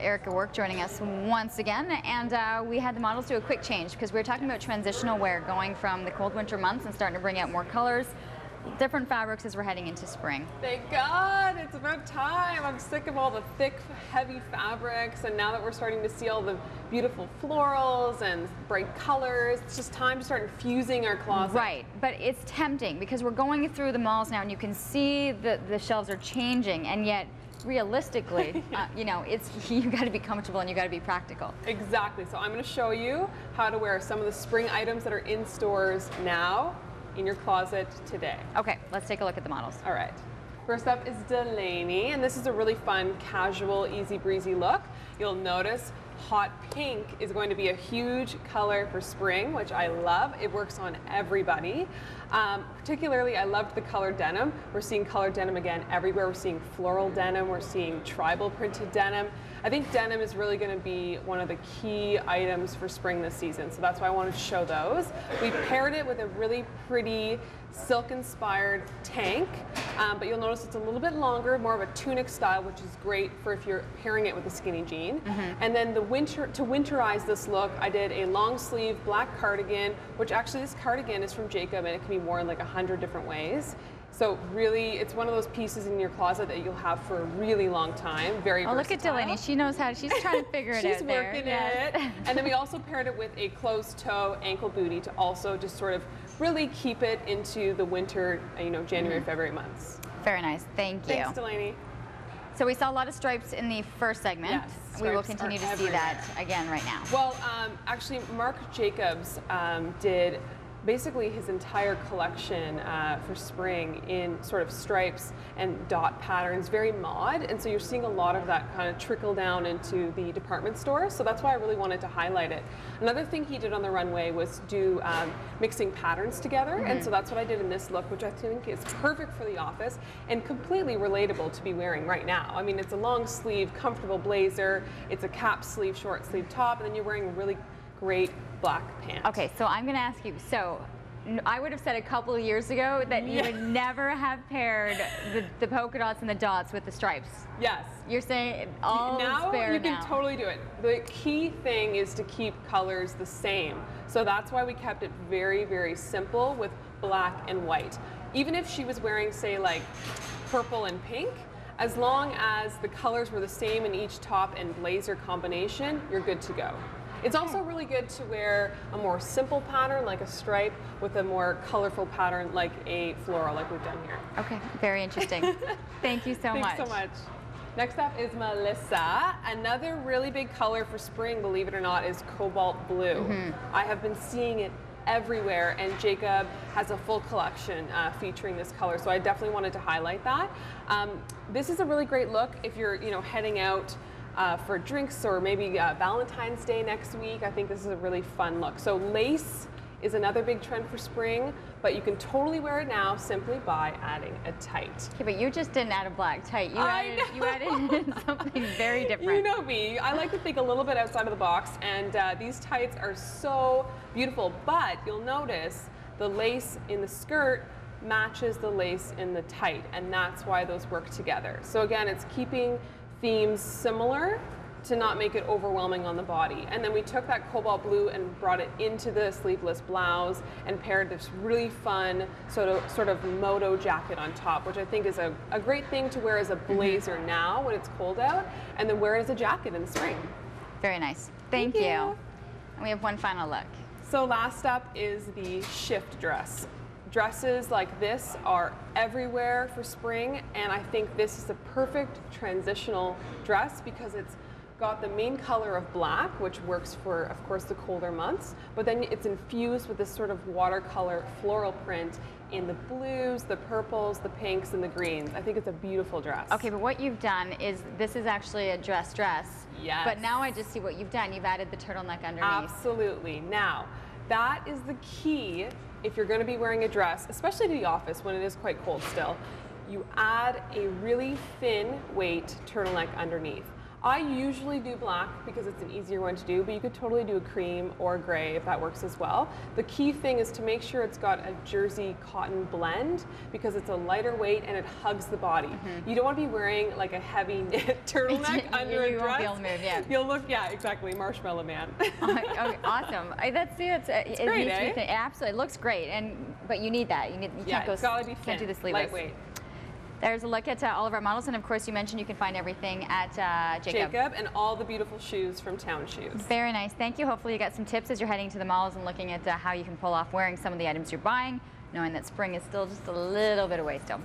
Erica Wark joining us once again, and we had the models do a quick change because we were talking about transitional wear going from the cold winter months and starting to bring out more colors, different fabrics as we're heading into spring. Thank God, it's about time. I'm sick of all the thick, heavy fabrics, and now that we're starting to see all the beautiful florals and bright colors, it's just time to start infusing our closet. Right, but it's tempting because we're going through the malls now and you can see the shelves are changing, and yet realistically, you know, you got to be comfortable and you got to be practical. Exactly. So I'm going to show you how to wear some of the spring items that are in stores now in your closet today. Okay, let's take a look at the models. All right. First up is Delaney, and this is a really fun, casual, easy breezy look. You'll notice hot pink is going to be a huge color for spring, which I love. It works on everybody. Particularly, I loved the color denim. We're seeing color denim again everywhere. We're seeing floral denim. We're seeing tribal printed denim. I think denim is really going to be one of the key items for spring this season, so that's why I wanted to show those. We paired it with a really pretty silk-inspired tank, but you'll notice it's a little bit longer, more of a tunic style, which is great for if you're pairing it with a skinny jean. And then to winterize this look, I did a long sleeve black cardigan, which actually this cardigan is from Jacob and it can be worn like 100 different ways. So really, it's one of those pieces in your closet that you'll have for a really long time. Very versatile. Look at Delaney. She knows how. She's trying to figure it out there. She's working it. And then we also paired it with a closed toe ankle bootie to also just sort of really keep it into the winter, you know, January, February months. Very nice. Thank you. Thanks, Delaney. So we saw a lot of stripes in the first segment. Yes, we will continue to see that again right now. Well, actually, Marc Jacobs did basically his entire collection for spring in sort of stripes and dot patterns, very mod, and so you're seeing a lot of that kind of trickle down into the department stores, so that's why I really wanted to highlight it. Another thing he did on the runway was do mixing patterns together, and so that's what I did in this look, which I think is perfect for the office and completely relatable to be wearing right now. I mean, it's a long sleeve, comfortable blazer, it's a cap sleeve, short sleeve top, and then you're wearing a really great black pant. Okay, so I'm going to ask you, so I would have said a couple of years ago that you would never have paired the polka dots and the dots with the stripes. Yes. You're saying all now fair you can totally do it. The key thing is to keep colors the same. So that's why we kept it very, very simple with black and white. Even if she was wearing, say, like purple and pink, as long as the colors were the same in each top and blazer combination, you're good to go. It's also really good to wear a more simple pattern like a stripe with a more colorful pattern like a floral like we've done here. Okay, very interesting. Thank you so much. Thanks so much. Next up is Melissa. Another really big color for spring, believe it or not, is cobalt blue. I have been seeing it everywhere, and Jacob has a full collection featuring this color, so I definitely wanted to highlight that. This is a really great look if you're, you know, heading out for drinks or maybe Valentine's Day next week. I think this is a really fun look. So lace is another big trend for spring, but you can totally wear it now simply by adding a tight. Okay, but you just didn't add a black tight. You added something very different. You know me. I like to think a little bit outside of the box, and these tights are so beautiful, but you'll notice the lace in the skirt matches the lace in the tight, and that's why those work together. So again, it's keeping themes similar to not make it overwhelming on the body. And then we took that cobalt blue and brought it into the sleeveless blouse and paired this really fun sort of moto jacket on top, which I think is a great thing to wear as a blazer now when it's cold out, and then wear it as a jacket in the spring. Very nice. Thank you. And we have one final look. So last up is the shift dress. Dresses like this are everywhere for spring, and I think this is a perfect transitional dress because it's got the main color of black, which works for, of course, the colder months, but then it's infused with this sort of watercolor floral print in the blues, the purples, the pinks, and the greens. I think it's a beautiful dress. Okay, but what you've done is, this is actually a dress. Yes. But now I just see what you've done. You've added the turtleneck underneath. Absolutely. Now, that is the key. If you're going to be wearing a dress, especially to the office when it is quite cold still, you add a really thin weight turtleneck underneath. I usually do black because it's an easier one to do, but you could totally do a cream or gray if that works as well. The key thing is to make sure it's got a jersey cotton blend because it's a lighter weight and it hugs the body. You don't want to be wearing like a heavy knit turtleneck under a dress. You won't be able to move, yeah. You'll look, yeah, exactly, marshmallow man. Okay, awesome. That's it. It's great, eh? Absolutely, it looks great, but you need that. You can't go. It's gotta be can't thin, do the sleeveless. lightweight. There's a look at all of our models, and of course you mentioned you can find everything at Jacob. And all the beautiful shoes from Town Shoes. Very nice, thank you. Hopefully you got some tips as you're heading to the malls and looking at how you can pull off wearing some of the items you're buying, knowing that spring is still just a little bit away still.